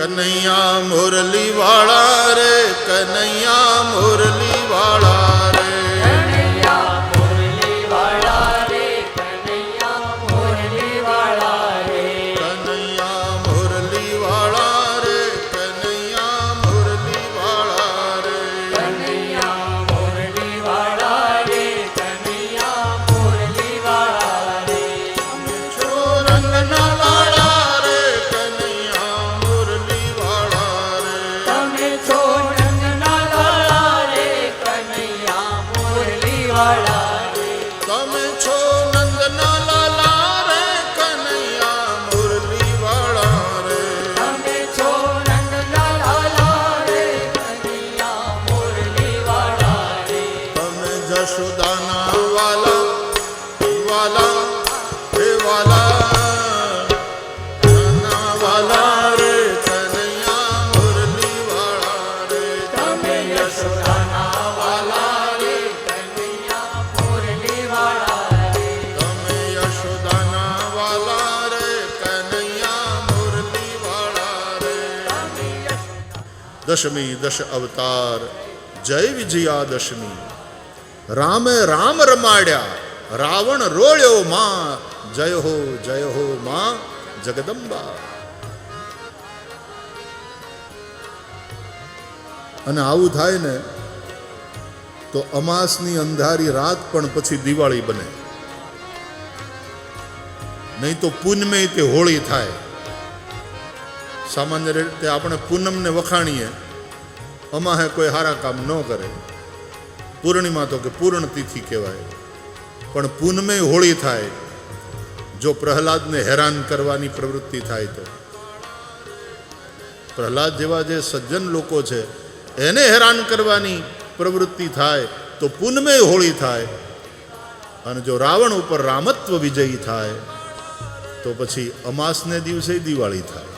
કનૈયા મુરલી વાળા રે, કનૈયા મુરલી વાળા રે, કનૈયા મુરલી વાળા રે, કનૈયા મુરલી વાળા રે, કનૈયા મુરલી વાળા રે, કનૈયા મુરલી વાળા રે, કનૈયા મુરલી વાળા રે, કનૈયા મુરલી વાળા રે, છો રંગના લાલા રે, કનૈયા મુરલી વાળા રે, તમે છો રંગના લાલા રે, કનૈયા મુરલી વાળા રે, તમે છો નંદના લાલા રે, કનૈયા મુરલી વાળા રે, તમે છો રંગના લાલા રે, કનૈયા મુરલી વાળા રે, તમે જશોદાના વાલા વાલા હે વાલા નાના વાલા રે, કનૈયા મુરલી વાળા રે, તમે યશોદાના વાલા રે, કનૈયા મુરલી વાળા રે, તમે યશોદાના વાલા રે, કનૈયા મુરલી વાળા રે. દશમી દશ અવતાર જય વિજયાદશમી. રામે રામ રમાડ્યા, રાવણ રોળ્યો માં, જય હો માં જગદંબા. અને આવું થાય ને તો અમાસની અંધારી રાત પણ પછી દિવાળી બને, નહીં તો પૂનમે તે હોળી થાય. સામાન્ય રીતે આપણે પૂનમને વખાણીએ, અમાહે કોઈ સારા કામ ન કરે, પૂર્ણિમા તો કે પૂર્ણ તિથિ કહેવાય, પણ પૂનમે હોળી થાય. જો પ્રહલાદને હેરાન કરવાની પ્રવૃત્તિ થાય તો, પ્રહલાદ જેવા જે સજ્જન લોકો છે એને હેરાન કરવાની પ્રવૃત્તિ થાય તો પૂનમે હોળી થાય. અને જો રાવણ ઉપર રામત્વ વિજયી થાય તો પછી અમાસને દિવસે દિવાળી થાય.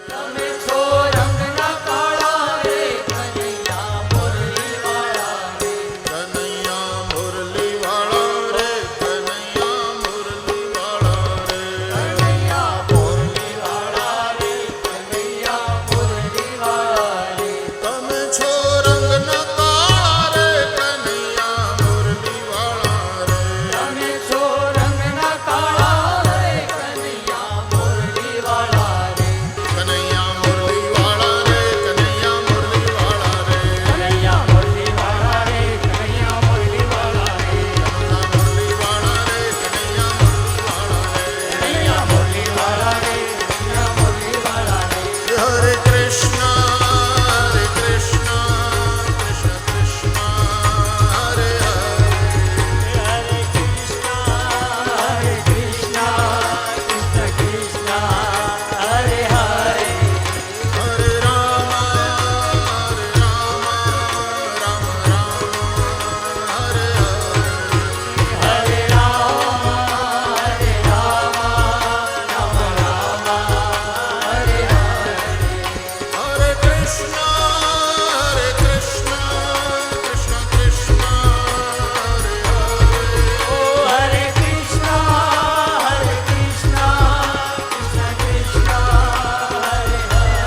તમે છો રંગના કાળા રે, કનૈયા મુરલી વાળા રે, કનૈયા મુરલી વાળા રે, કનૈયા મુરલી વાળા રે, કનૈયા મુરલી વાળા રે, કનૈયા મુરલી વાળા રે, તમે છો રંગના કાળા રે, કનૈયા મુરલી વાળા રે, તમે છો રંગના કાળા રે, કનૈયા મુરલી વાળા રે, કનૈયા મુરલી વાળા રે, કનૈયા મુરલી વાળા રે, કનૈયા મુરલી વાળા રે, કનૈયા મુરલી વાળા રે, મુરલી વાળા રે, કનૈયા મુરલી વાળા રે. કનૈયા મુરલી વાળા રે, કનૈયા મુરલી વાળા રે, હરે કૃષ્ણ કૃષ્ણ કૃષ્ણ હરે હરે, હરે કૃષ્ણ કૃષ્ણ કૃષ્ણ હરે હરે, હરે રામ રામ રામ હરે હરે, હરે રામ રામ રામ હરે હરે, હરે કૃષ્ણ કૃષ્ણ કૃષ્ણ કૃષ્ણ હરે હરે, ઓ હરે કૃષ્ણ કૃષ્ણ કૃષ્ણ હરે હરે,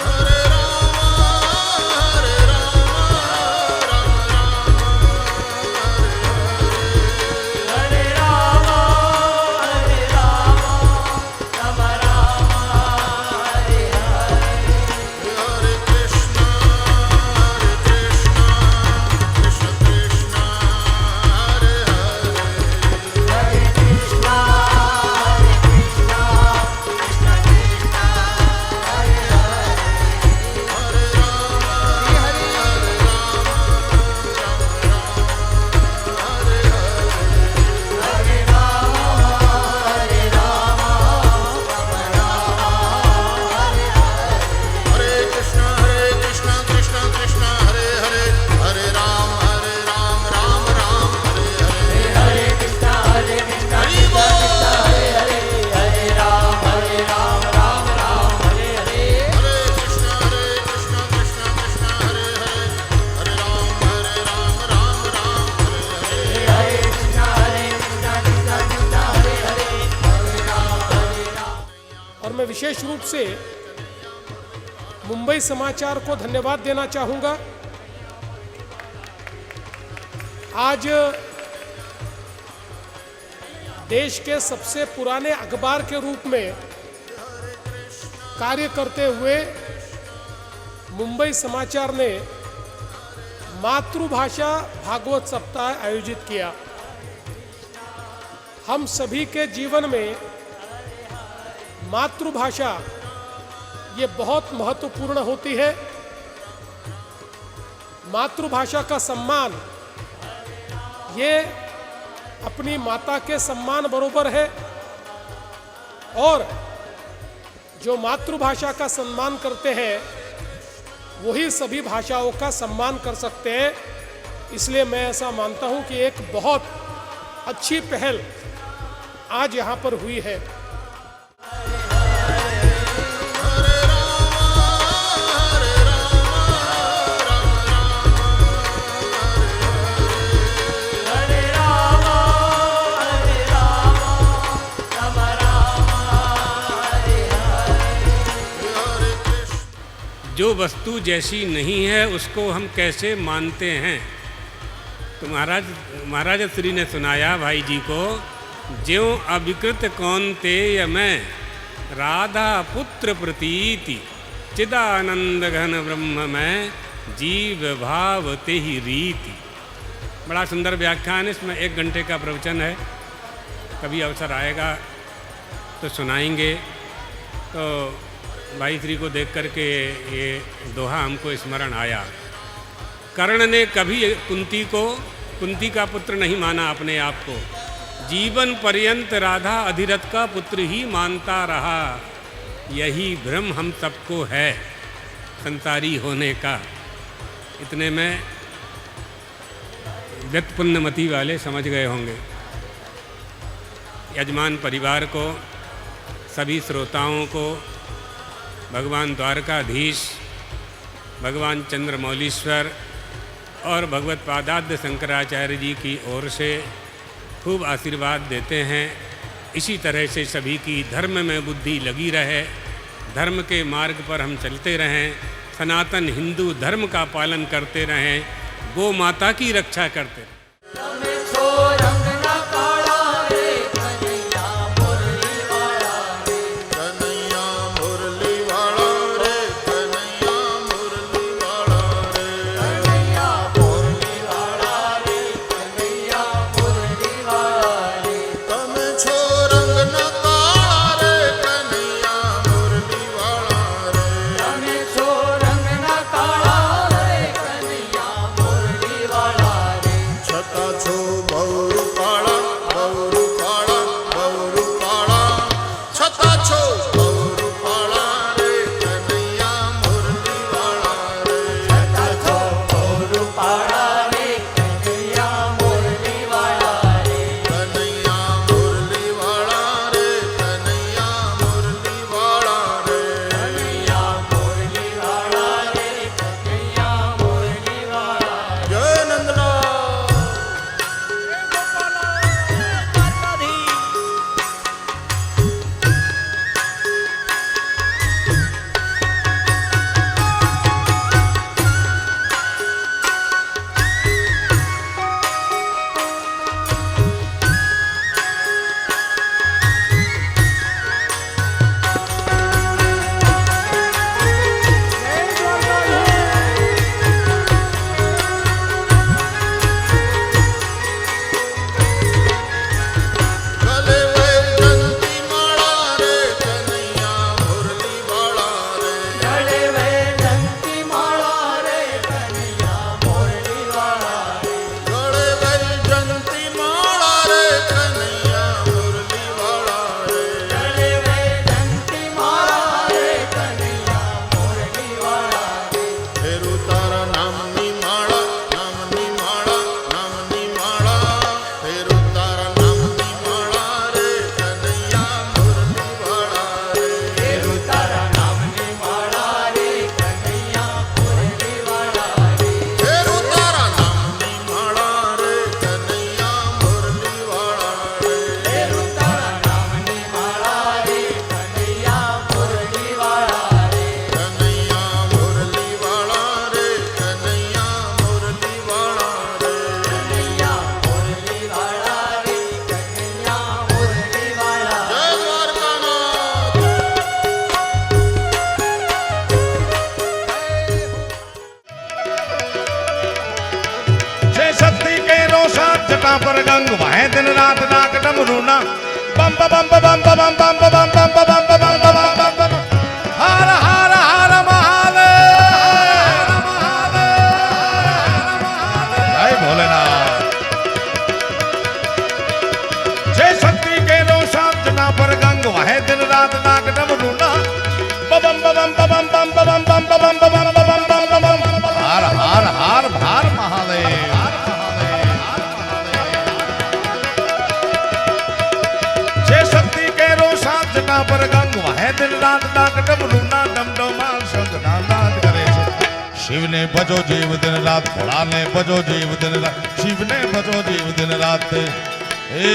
હરે રામ હરે રામ રામ રામ હરે હરે, હરે કૃષ્ણ કૃષ્ણ કૃષ્ણ કૃષ્ણ હરે હરે, હરે કૃષ્ણ કૃષ્ણ કૃષ્ણ હરે હરે, હરે હરે રામ હરે રામ રામ રામ હરે હરે, હરે કૃષ્ણ કૃષ્ણ કૃષ્ણ હરે હરે, હરે રામ રામ રામ હરે હરે, હરે કૃષ્ણ કૃષ્ણ હરિ બોલ. હરે હરે, હરે રામ રામ રામ હરે હરે, હરે કૃષ્ણ કૃષ્ણ કૃષ્ણ હરે હરે, હરે રામ રામ રામ હરે હરે, હરે કૃષ્ણ કૃષ્ણ હરે હરે, હરે રામ और मैं विशेष रूप से मुंबई समाचार को धन्यवाद देना चाहूँगा। आज देश के सबसे पुराने अखबार के रूप में कार्य करते हुए मुंबई समाचार ने मातृभाषा भागवत सप्ताह आयोजित किया। हम सभी के जीवन में मातृभाषा ये बहुत महत्वपूर्ण होती है। मातृभाषा का सम्मान ये अपनी माता के सम्मान बरोबर है, और जो मातृभाषा का सम्मान करते हैं वही सभी भाषाओं का सम्मान कर सकते हैं। इसलिए मैं ऐसा मानता हूं कि एक बहुत अच्छी पहल आज यहाँ पर हुई है। जो वस्तु जैसी नहीं है उसको हम कैसे मानते हैं। तो महाराज श्री ने सुनाया भाई जी को, ज्यों अविकृत कौन्तेय मैं राधा पुत्र प्रतीति चिदानंद घन ब्रह्म में जीव भाव ते ही रीति। बड़ा सुंदर व्याख्यान, इसमें 1 घंटे का प्रवचन है। कभी अवसर आएगा तो सुनाएंगे। तो भाई श्री को देख करके ये दोहा हमको स्मरण आया। कर्ण ने कभी कुंती का पुत्र नहीं माना अपने आप को, जीवन पर्यंत राधा अधिरथ का पुत्र ही मानता रहा। यही भ्रम हम सबको है संसारी होने का। इतने में व्यक्तपुण्यमति वाले समझ गए होंगे। यजमान परिवार को, सभी श्रोताओं को, भगवान द्वारकाधीश, भगवान चंद्रमौलीश्वर और भगवत पादाद्य शंकराचार्य जी की ओर से खूब आशीर्वाद देते हैं। इसी तरह से सभी की धर्म में बुद्धि लगी रहे, धर्म के मार्ग पर हम चलते रहें, सनातन हिंदू धर्म का पालन करते रहें, गौ माता की रक्षा करते रहें। છો गंग वह दिन रात नाक डमरू ना बम बम बम बम बम बम बम बम बम बम बम बम बम बम हर हर हर महादेव जय भोलेनाथ जय शक्ति के रोशन जना पर गंग वह दिन रात नाक डमरू ना बम बम बम बम बम बम बम बम बम बम बम हर हर हर भार महादेव जय शक्ति के रोशन जना पर गंग वह दिन रात नाक डमरू ना डम डोमाल शब्द नाद करे છે શિવને ભજો જીવ દિન રાત ભોળાને ભજો જીવ દિન રાત શિવને ભજો જીવ દિન રાત એ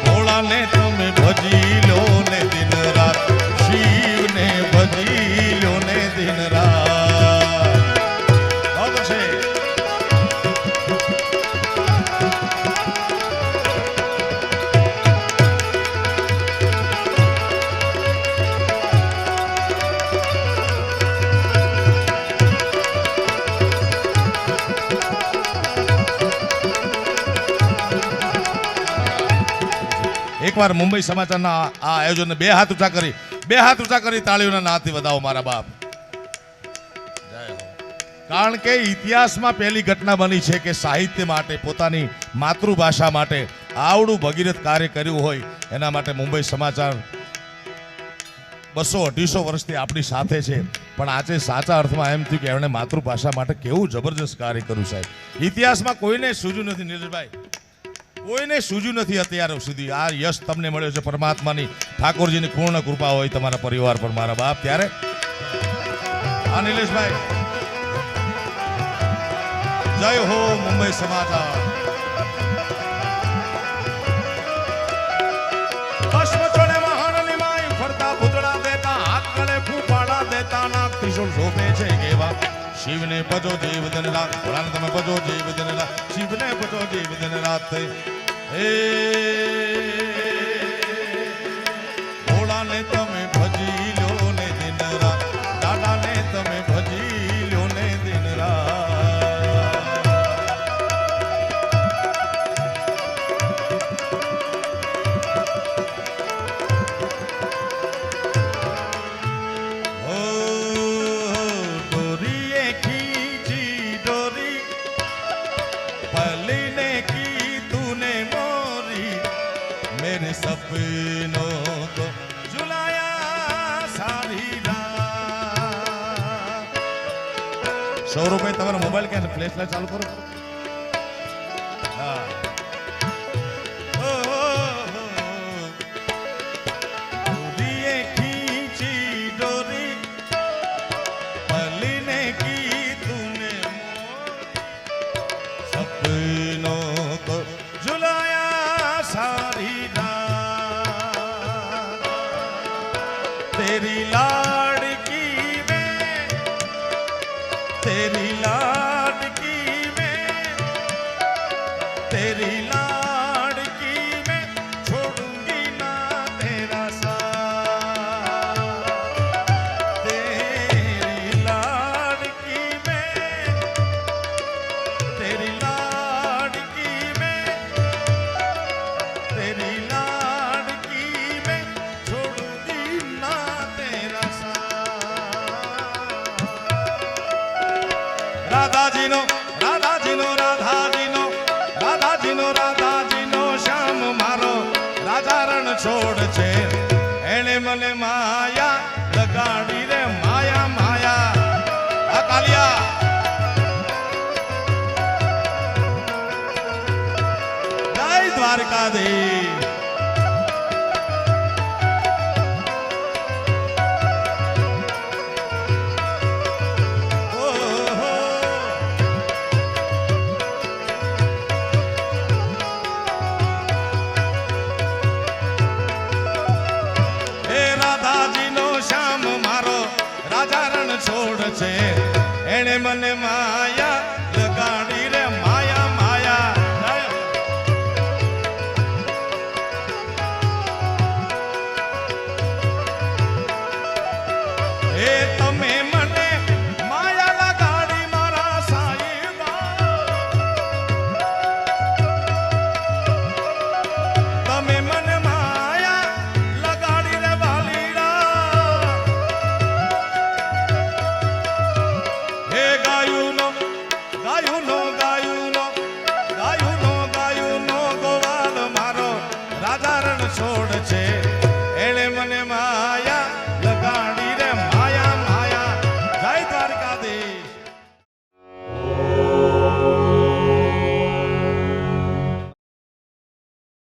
ભોળાને તમે ભજી લો ને દિન રાત શિવને ભજી લો ને દિન રાત अब છે એકવાર મુંબઈ સમાચારના આ આયોજનને બે હાથ ઊંચા કરી તાળીઓના નાદથી વધાવો મારા બાપ જય હો કારણ કે ઇતિહાસમાં પહેલી ઘટના બની છે કે સાહિત્ય માટે પોતાની માતૃભાષા માટે આવડું ભગીરથ કાર્ય કર્યું હોય એના માટે મુંબઈ સમાચાર 200-250 વર્ષથી આપણી સાથે છે પણ આજે સાચા અર્થમાં એમ થયું કે એમણે માતૃભાષા માટે કેવું જબરજસ્ત કાર્ય કર્યું સાહેબ ઇતિહાસમાં કોઈને સૂઝ્યું નથી નીરજભાઈ કોઈને સૂઝ્યું નથી અત્યાર સુધી આ યશ તમને મળ્યો છે પરમાત્માની ઠાકોરજીની પૂર્ણ કૃપા હોય તમારા પરિવાર પર મારા બાપ ત્યારે હા નિલેશભાઈ જય હો મુંબઈ સમાચાર ભસ્મ ચોળે મહાણની માય ફરતા પૂતળા દેતા હાથ ગળે ફૂફાડા દેતા નાક ત્રિશૂળ શોભે છે કેવા શિવને ભજો જીવ દિન રાત ભોળાને તમે ભજો જીવ દિન રાત શિવને ભજો જીવ દિન રાત એ ભોળાને તમે ભજી લો ને દિન રાત દાદાને તમે ભજી લો ને દિન રાત सपनों को झुलाया सारी रात 100 रुपये तुम्हारा मोबाइल क्या फ्लैश लाइट चालू करो हाँ दिए खींची डोरी पलने की तूने सपनों को झुलाया सारी तेरी लाडकी में तेरी लाडकी में तेरी लाडकी में छोड़ूंगी ना तेरा साथ तेरी लाडकी में तेरी लाडकी में तेरी लाडकी में छोड़ूंगी ना तेरा साथ राधाजीनो राधाजीनो राधाजीनो राधाजीनो राधाजीनो श्याम मारो राजा रण छोड़ छे एने मने माया लगाड़ी रे माया माया आ कालिया जय द्वारकाधीश छोड़ छे एने मने माया लगाड़ी रे माया माया ए तमे मने माया लगाड़ी मारा साईबा રાજા રણ છોડ છે